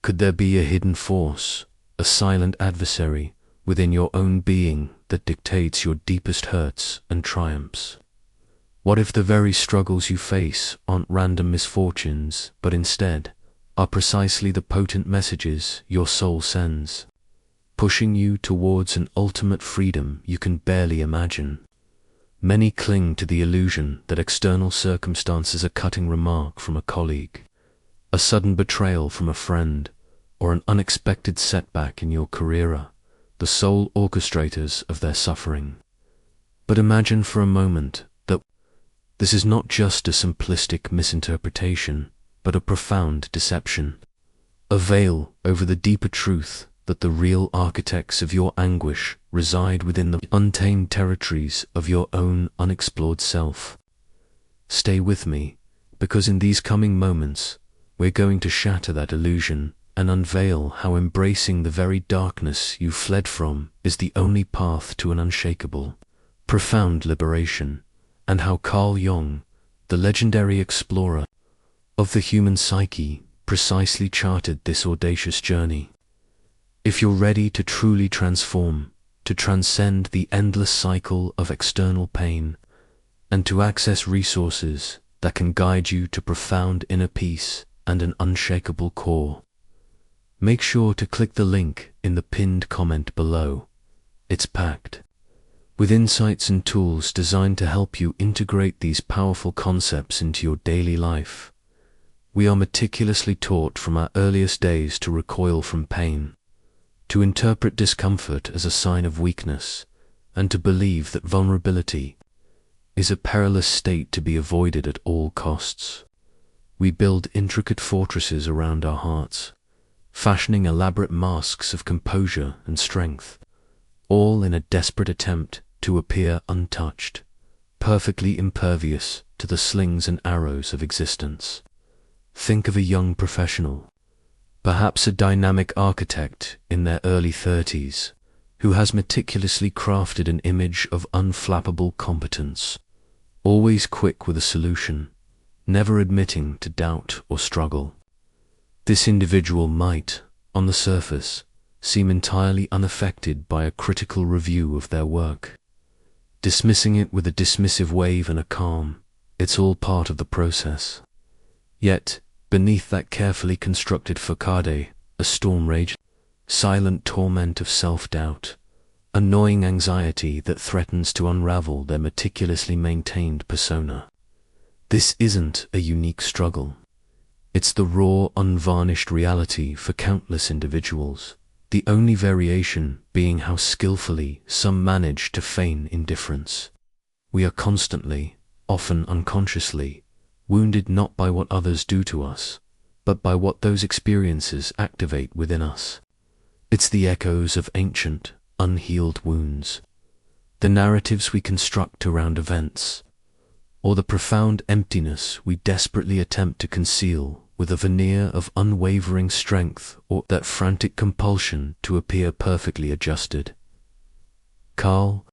could there be a hidden force, a silent adversary within your own being that dictates your deepest hurts and triumphs? What if the very struggles you face aren't random misfortunes, but instead are precisely the potent messages your soul sends, pushing you towards an ultimate freedom you can barely imagine? Many cling to the illusion that external circumstances, a cutting remark from a colleague, a sudden betrayal from a friend, or an unexpected setback in your career are the sole orchestrators of their suffering. But imagine for a moment that this is not just a simplistic misinterpretation, but a profound deception, a veil over the deeper truth that the real architects of your anguish reside within the untamed territories of your own unexplored self. Stay with me, because in these coming moments, we're going to shatter that illusion and unveil how embracing the very darkness you fled from is the only path to an unshakable, profound liberation, and how Carl Jung, the legendary explorer of the human psyche, precisely charted this audacious journey. If you're ready to truly transform, to transcend the endless cycle of external pain, and to access resources that can guide you to profound inner peace and an unshakable core, make sure to click the link in the pinned comment below. It's packed with insights and tools designed to help you integrate these powerful concepts into your daily life. We are meticulously taught from our earliest days to recoil from pain, to interpret discomfort as a sign of weakness, and to believe that vulnerability is a perilous state to be avoided at all costs. We build intricate fortresses around our hearts, fashioning elaborate masks of composure and strength, all in a desperate attempt to appear untouched, perfectly impervious to the slings and arrows of existence. Think of a young professional, perhaps a dynamic architect in their early 30s, who has meticulously crafted an image of unflappable competence, always quick with a solution, never admitting to doubt or struggle. This individual might, on the surface, seem entirely unaffected by a critical review of their work, dismissing it with a dismissive wave and a calm, "It's all part of the process." Yet, beneath that carefully constructed facade, a storm raged, silent torment of self-doubt, a gnawing anxiety that threatens to unravel their meticulously maintained persona. This isn't a unique struggle. It's the raw, unvarnished reality for countless individuals, the only variation being how skillfully some manage to feign indifference. We are constantly, often unconsciously, wounded not by what others do to us, but by what those experiences activate within us. It's the echoes of ancient, unhealed wounds, the narratives we construct around events, or the profound emptiness we desperately attempt to conceal with a veneer of unwavering strength or that frantic compulsion to appear perfectly adjusted. Carl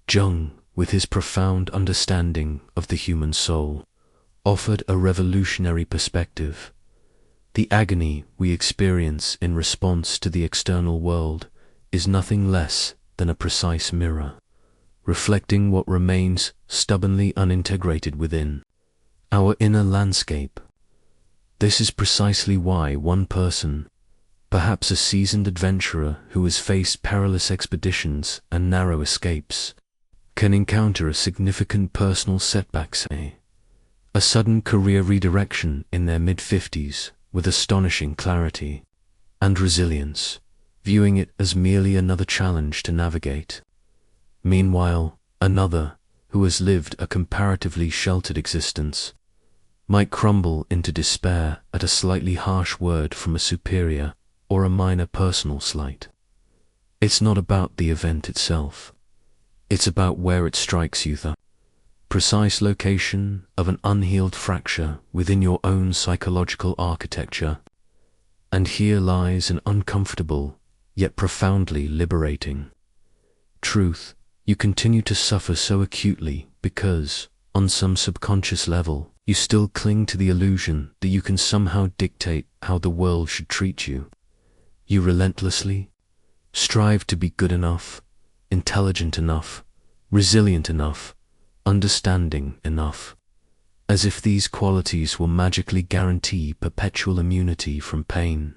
Jung, with his profound understanding of the human soul, offered a revolutionary perspective. The agony we experience in response to the external world is nothing less than a precise mirror, reflecting what remains stubbornly unintegrated within our inner landscape. This is precisely why one person, perhaps a seasoned adventurer who has faced perilous expeditions and narrow escapes, can encounter a significant personal setback, say, a sudden career redirection in their mid-50s with astonishing clarity and resilience, viewing it as merely another challenge to navigate. Meanwhile, another, who has lived a comparatively sheltered existence, might crumble into despair at a slightly harsh word from a superior or a minor personal slight. It's not about the event itself. It's about where it strikes you, the precise location of an unhealed fracture within your own psychological architecture. And here lies an uncomfortable, yet profoundly liberating truth. You continue to suffer so acutely because, on some subconscious level, You still cling to the illusion that you can somehow dictate how the world should treat you. You relentlessly strive to be good enough, intelligent enough, resilient enough, understanding enough, as if these qualities will magically guarantee perpetual immunity from pain.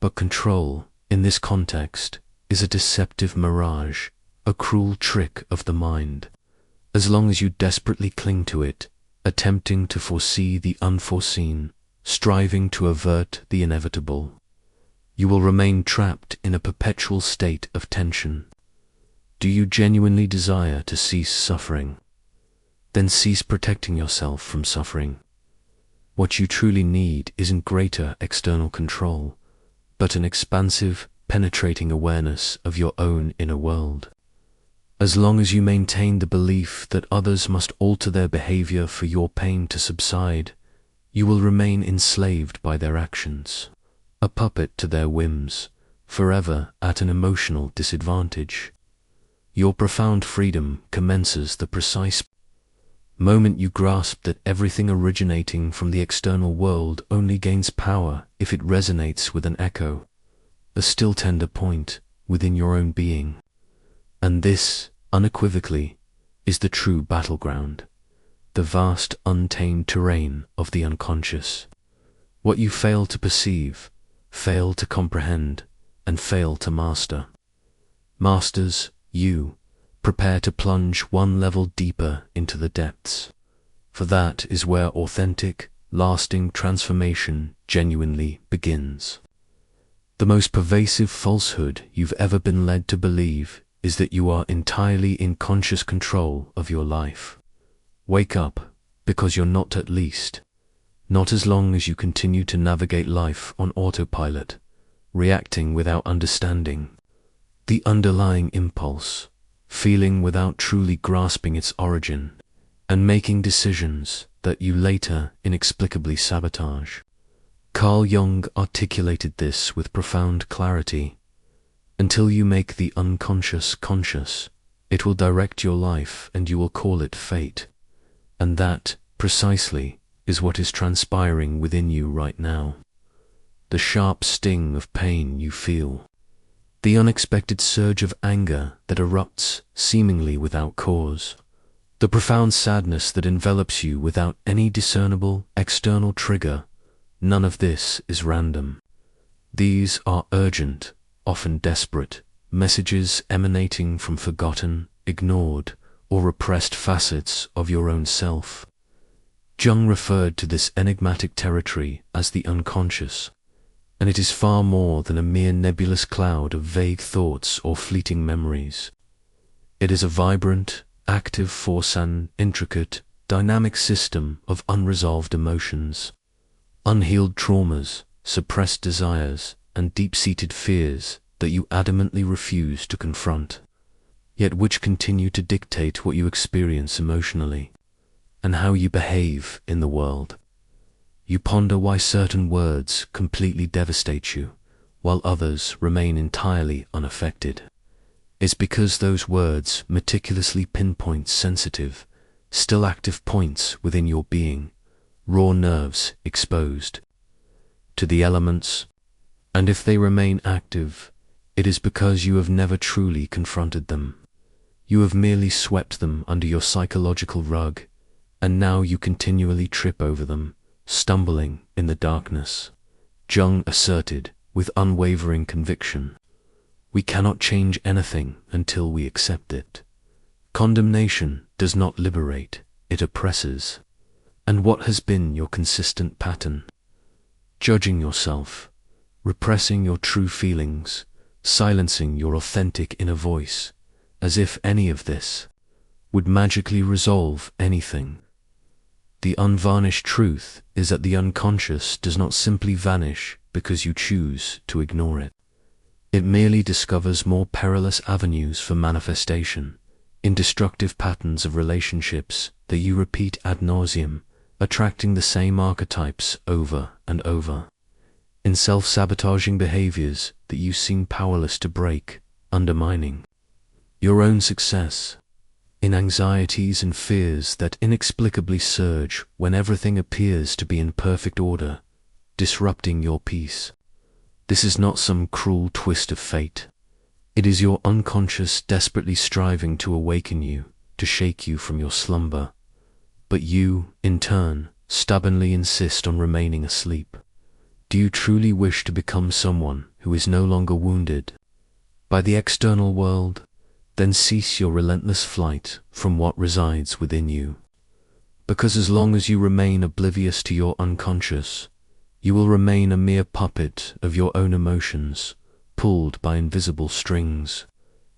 But control, in this context, is a deceptive mirage, a cruel trick of the mind. As long as you desperately cling to it, attempting to foresee the unforeseen, striving to avert the inevitable, you will remain trapped in a perpetual state of tension. Do you genuinely desire to cease suffering? Then cease protecting yourself from suffering. What you truly need isn't greater external control, but an expansive, penetrating awareness of your own inner world. As long as you maintain the belief that others must alter their behavior for your pain to subside, you will remain enslaved by their actions, a puppet to their whims, forever at an emotional disadvantage. Your profound freedom commences the precise moment you grasp that everything originating from the external world only gains power if it resonates with an echo, a still tender point within your own being. And this, unequivocally, is the true battleground, the vast untamed terrain of the unconscious. What you fail to perceive, fail to comprehend, and fail to master. Masters, you prepare to plunge one level deeper into the depths, for that is where authentic, lasting transformation genuinely begins. The most pervasive falsehood you've ever been led to believe is that you are entirely in conscious control of your life. Wake up, because you're not, at least. Not as long as you continue to navigate life on autopilot, reacting without understanding the underlying impulse, feeling without truly grasping its origin, and making decisions that you later inexplicably sabotage. Carl Jung articulated this with profound clarity. Until you make the unconscious conscious, it will direct your life and you will call it fate. And that, precisely, is what is transpiring within you right now. The sharp sting of pain you feel, the unexpected surge of anger that erupts seemingly without cause, the profound sadness that envelops you without any discernible external trigger, none of this is random. These are urgent, often desperate, messages emanating from forgotten, ignored, or repressed facets of your own self. Jung referred to this enigmatic territory as the unconscious, and it is far more than a mere nebulous cloud of vague thoughts or fleeting memories. It is a vibrant, active force, an intricate, dynamic system of unresolved emotions, unhealed traumas, suppressed desires, and deep-seated fears that you adamantly refuse to confront, yet which continue to dictate what you experience emotionally and how you behave in the world. You ponder why certain words completely devastate you, while others remain entirely unaffected. It's because those words meticulously pinpoint sensitive, still active points within your being, raw nerves exposed to the elements, and if they remain active, it is because you have never truly confronted them. You have merely swept them under your psychological rug, and now you continually trip over them, stumbling in the darkness. Jung asserted with unwavering conviction, "We cannot change anything until we accept it. Condemnation does not liberate, it oppresses." And what has been your consistent pattern? Judging yourself, repressing your true feelings, silencing your authentic inner voice, as if any of this would magically resolve anything. The unvarnished truth is that the unconscious does not simply vanish because you choose to ignore it. It merely discovers more perilous avenues for manifestation, in destructive patterns of relationships that you repeat ad nauseum, attracting the same archetypes over and over, in self-sabotaging behaviors that you seem powerless to break, undermining your own success, in anxieties and fears that inexplicably surge when everything appears to be in perfect order, disrupting your peace. This is not some cruel twist of fate. It is your unconscious desperately striving to awaken you, to shake you from your slumber. But you, in turn, stubbornly insist on remaining asleep. Do you truly wish to become someone who is no longer wounded by the external world? Then cease your relentless flight from what resides within you. Because as long as you remain oblivious to your unconscious, you will remain a mere puppet of your own emotions, pulled by invisible strings.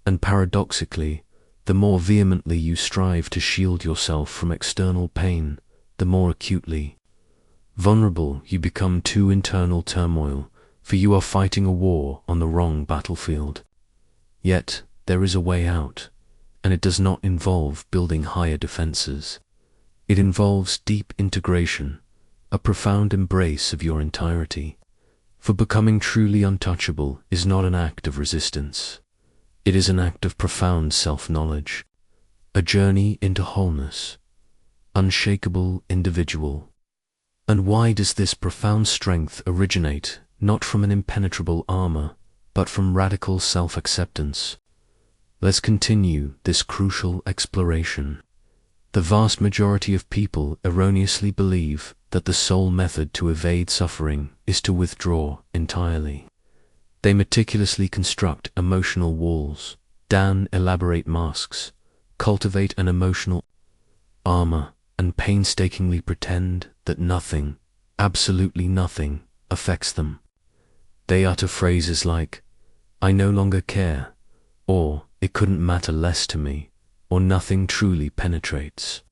And paradoxically, the more vehemently you strive to shield yourself from external pain, the more acutely vulnerable you become to internal turmoil, for you are fighting a war on the wrong battlefield. Yet, there is a way out, and it does not involve building higher defenses. It involves deep integration, a profound embrace of your entirety. For becoming truly untouchable is not an act of resistance. It is an act of profound self-knowledge, a journey into wholeness, unshakable individual. And why does this profound strength originate not from an impenetrable armor, but from radical self-acceptance? Let's continue this crucial exploration. The vast majority of people erroneously believe that the sole method to evade suffering is to withdraw entirely. They meticulously construct emotional walls, don elaborate masks, cultivate an emotional armor, and painstakingly pretend that nothing, absolutely nothing, affects them. They utter phrases like, "I no longer care," or "it couldn't matter less to me," or "nothing truly penetrates."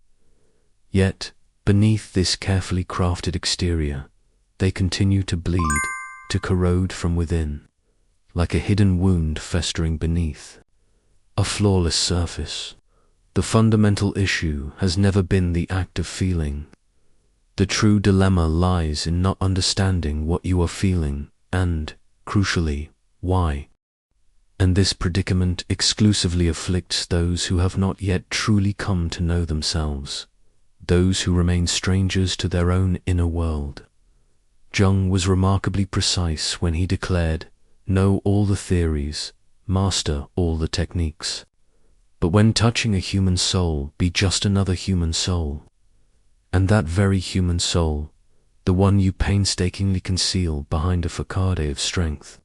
Yet, beneath this carefully crafted exterior, they continue to bleed, to corrode from within, like a hidden wound festering beneath a flawless surface. The fundamental issue has never been the act of feeling. The true dilemma lies in not understanding what you are feeling and, crucially, why. And this predicament exclusively afflicts those who have not yet truly come to know themselves, those who remain strangers to their own inner world. Jung was remarkably precise when he declared, "Know all the theories, master all the techniques. But when touching a human soul, be just another human soul." And that very human soul, the one you painstakingly conceal behind a facade of strength,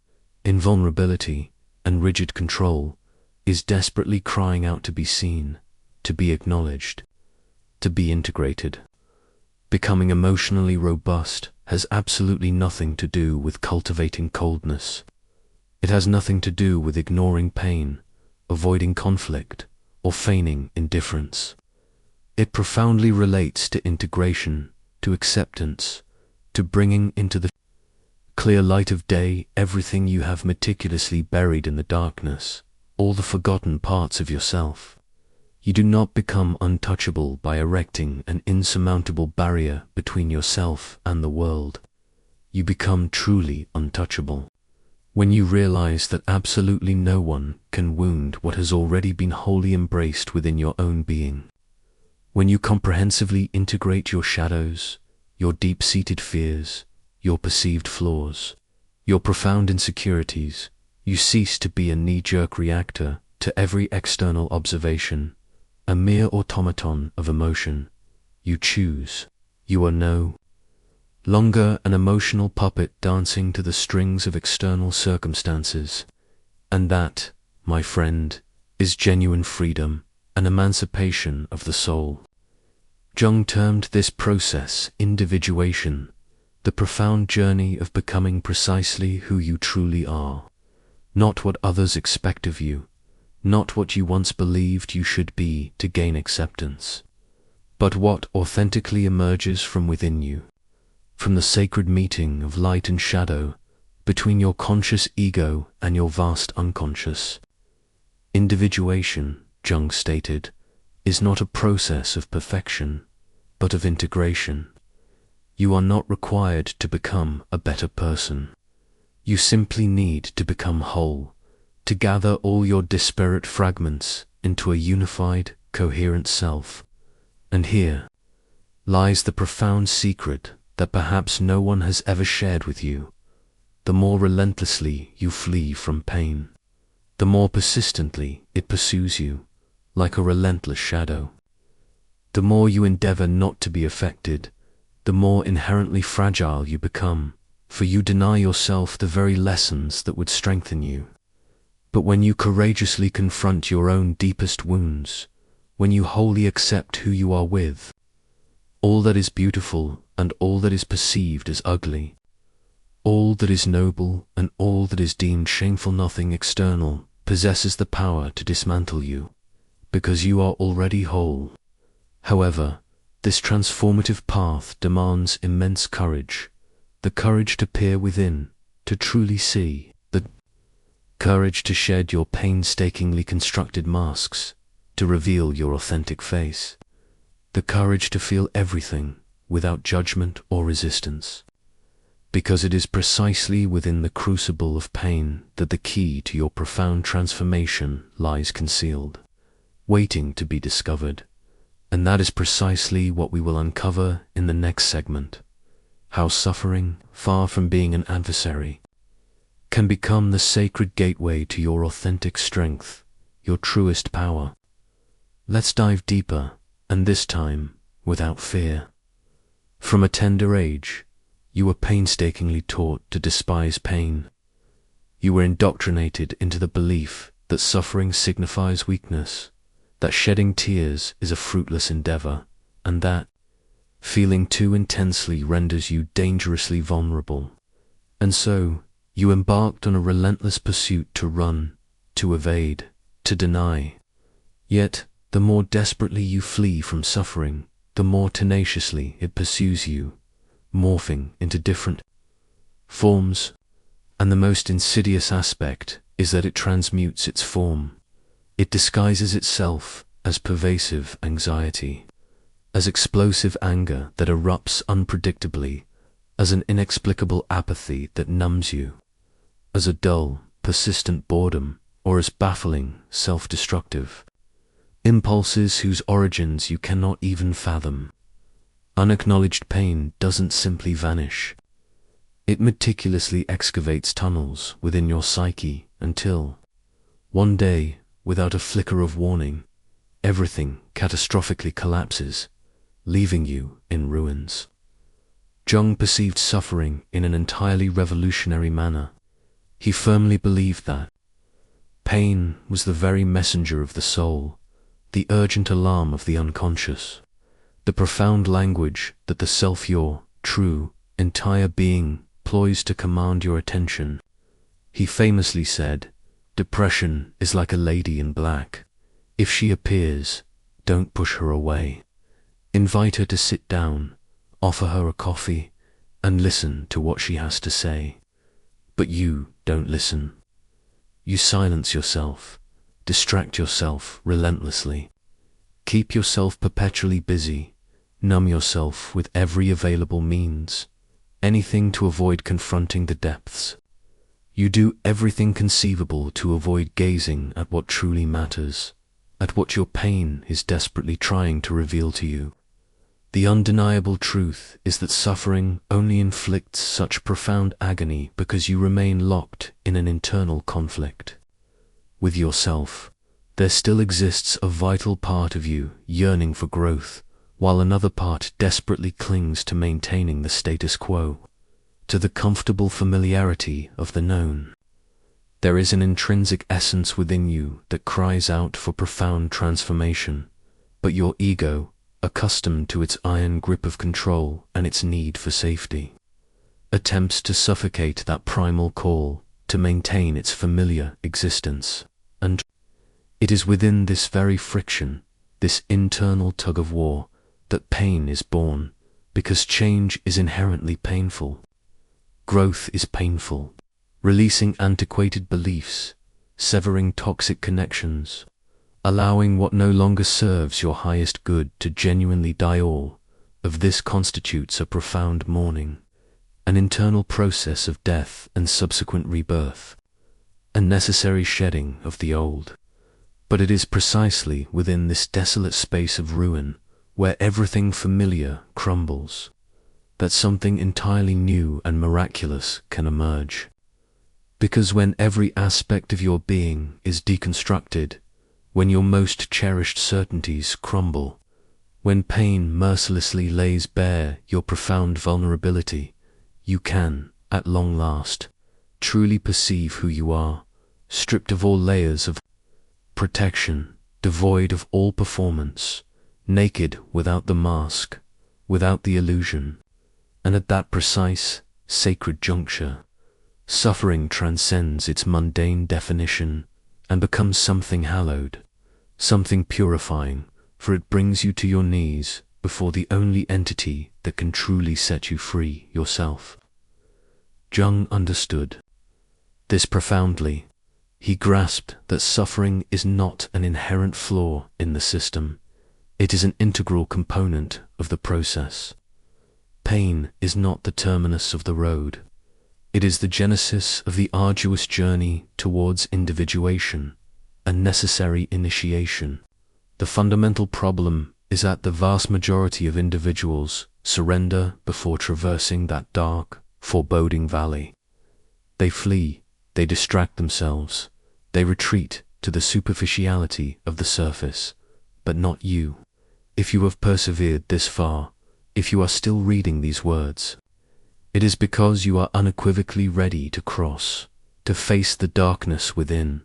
invulnerability, and rigid control, is desperately crying out to be seen, to be acknowledged, to be integrated. Becoming emotionally robust has absolutely nothing to do with cultivating coldness. It has nothing to do with ignoring pain, avoiding conflict, or feigning indifference. It profoundly relates to integration, to acceptance, to bringing into the clear light of day everything you have meticulously buried in the darkness, all the forgotten parts of yourself. You do not become untouchable by erecting an insurmountable barrier between yourself and the world. You become truly untouchable when you realize that absolutely no one can wound what has already been wholly embraced within your own being. When you comprehensively integrate your shadows, your deep-seated fears, your perceived flaws, your profound insecurities, you cease to be a knee-jerk reactor to every external observation, a mere automaton of emotion. You choose. You are no longer an emotional puppet dancing to the strings of external circumstances. And that, my friend, is genuine freedom, an emancipation of the soul. Jung termed this process individuation, the profound journey of becoming precisely who you truly are, not what others expect of you, not what you once believed you should be to gain acceptance, but what authentically emerges from within you, from the sacred meeting of light and shadow, between your conscious ego and your vast unconscious. Individuation, Jung stated, is not a process of perfection, but of integration. You are not required to become a better person. You simply need to become whole, to gather all your disparate fragments into a unified, coherent self. And here lies the profound secret that perhaps no one has ever shared with you. The more relentlessly you flee from pain, the more persistently it pursues you, like a relentless shadow. The more you endeavor not to be affected, the more inherently fragile you become, for you deny yourself the very lessons that would strengthen you. But when you courageously confront your own deepest wounds, when you wholly accept who you are with, all that is beautiful and all that is perceived as ugly, all that is noble and all that is deemed shameful, nothing external possesses the power to dismantle you, because you are already whole. However, this transformative path demands immense courage, the courage to peer within, to truly see, the courage to shed your painstakingly constructed masks, to reveal your authentic face, the courage to feel everything without judgment or resistance. Because it is precisely within the crucible of pain that the key to your profound transformation lies concealed, waiting to be discovered. And that is precisely what we will uncover in the next segment: how suffering, far from being an adversary, can become the sacred gateway to your authentic strength, your truest power. Let's dive deeper, and this time without fear. From a tender age, you were painstakingly taught to despise pain. You were indoctrinated into the belief that suffering signifies weakness, that shedding tears is a fruitless endeavor, and that feeling too intensely renders you dangerously vulnerable. And so, you embarked on a relentless pursuit to run, to evade, to deny. Yet, the more desperately you flee from suffering, the more tenaciously it pursues you, morphing into different forms. And the most insidious aspect is that it transmutes its form. It disguises itself as pervasive anxiety, as explosive anger that erupts unpredictably, as an inexplicable apathy that numbs you, as a dull, persistent boredom, or as baffling, self-destructive impulses whose origins you cannot even fathom. Unacknowledged pain doesn't simply vanish. It meticulously excavates tunnels within your psyche until, one day, without a flicker of warning, everything catastrophically collapses, leaving you in ruins. Jung perceived suffering in an entirely revolutionary manner. He firmly believed that pain was the very messenger of the soul, the urgent alarm of the unconscious, the profound language that the self, your true, entire being, ploys to command your attention. He famously said, "Depression is like a lady in black. If she appears, don't push her away. Invite her to sit down, offer her a coffee, and listen to what she has to say. But you don't listen. You silence yourself, distract yourself relentlessly, keep yourself perpetually busy, numb yourself with every available means, anything to avoid confronting the depths. You do everything conceivable to avoid gazing at what truly matters, at what your pain is desperately trying to reveal to you. The undeniable truth is that suffering only inflicts such profound agony because you remain locked in an internal conflict with yourself. There still exists a vital part of you yearning for growth, while another part desperately clings to maintaining the status quo, to the comfortable familiarity of the known. There is an intrinsic essence within you that cries out for profound transformation, but your ego, accustomed to its iron grip of control and its need for safety, attempts to suffocate that primal call to maintain its familiar existence. And it is within this very friction, this internal tug-of-war, that pain is born, because change is inherently painful. Growth is painful. Releasing antiquated beliefs, severing toxic connections, allowing what no longer serves your highest good to genuinely die, all of this constitutes a profound mourning, an internal process of death and subsequent rebirth, a necessary shedding of the old, But it is precisely within this desolate space of ruin, where everything familiar crumbles, that something entirely new and miraculous can emerge. Because when every aspect of your being is deconstructed, when your most cherished certainties crumble, when pain mercilessly lays bare your profound vulnerability, you can, at long last, truly perceive who you are, stripped of all layers of protection, devoid of all performance, naked without the mask, without the illusion. And at that precise, sacred juncture, suffering transcends its mundane definition and becomes something hallowed, something purifying, for it brings you to your knees before the only entity that can truly set you free, yourself. Jung understood this profoundly. He grasped that suffering is not an inherent flaw in the system. It is an integral component of the process. Pain is not the terminus of the road. It is the genesis of the arduous journey towards individuation, a necessary initiation. The fundamental problem is that the vast majority of individuals surrender before traversing that dark, foreboding valley. They flee, they distract themselves, they retreat to the superficiality of the surface, but not you. If you have persevered this far, if you are still reading these words, it is because you are unequivocally ready to cross, to face the darkness within.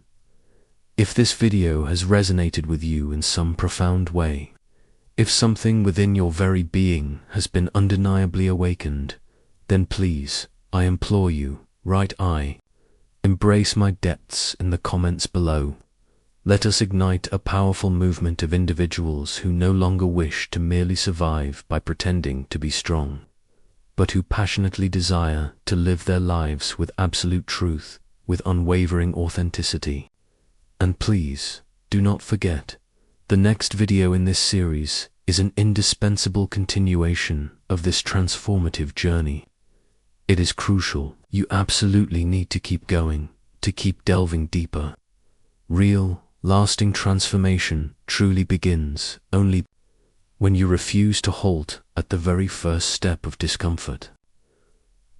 If this video has resonated with you in some profound way, if something within your very being has been undeniably awakened, then please, I implore you, embrace my depths in the comments below. Let us ignite a powerful movement of individuals who no longer wish to merely survive by pretending to be strong, but who passionately desire to live their lives with absolute truth, with unwavering authenticity. And please, do not forget, the next video in this series is an indispensable continuation of this transformative journey. It is crucial. You absolutely need to keep going, to keep delving deeper. Real, lasting transformation truly begins only when you refuse to halt at the very first step of discomfort.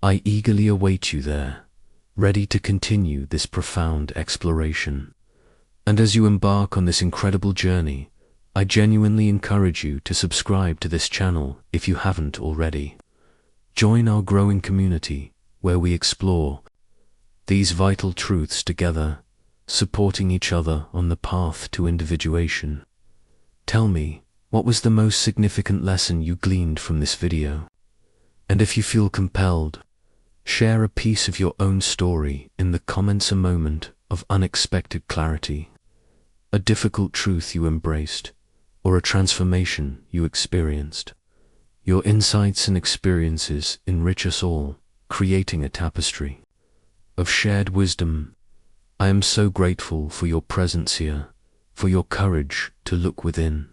I eagerly await you there, ready to continue this profound exploration. And as you embark on this incredible journey, I genuinely encourage you to subscribe to this channel if you haven't already. Join our growing community where we explore these vital truths together, supporting each other on the path to individuation. Tell me, what was the most significant lesson you gleaned from this video? And if you feel compelled, share a piece of your own story in the comments, a moment of unexpected clarity, a difficult truth you embraced, or a transformation you experienced. Your insights and experiences enrich us all, creating a tapestry of shared wisdom. I am so grateful for your presence here, for your courage to look within,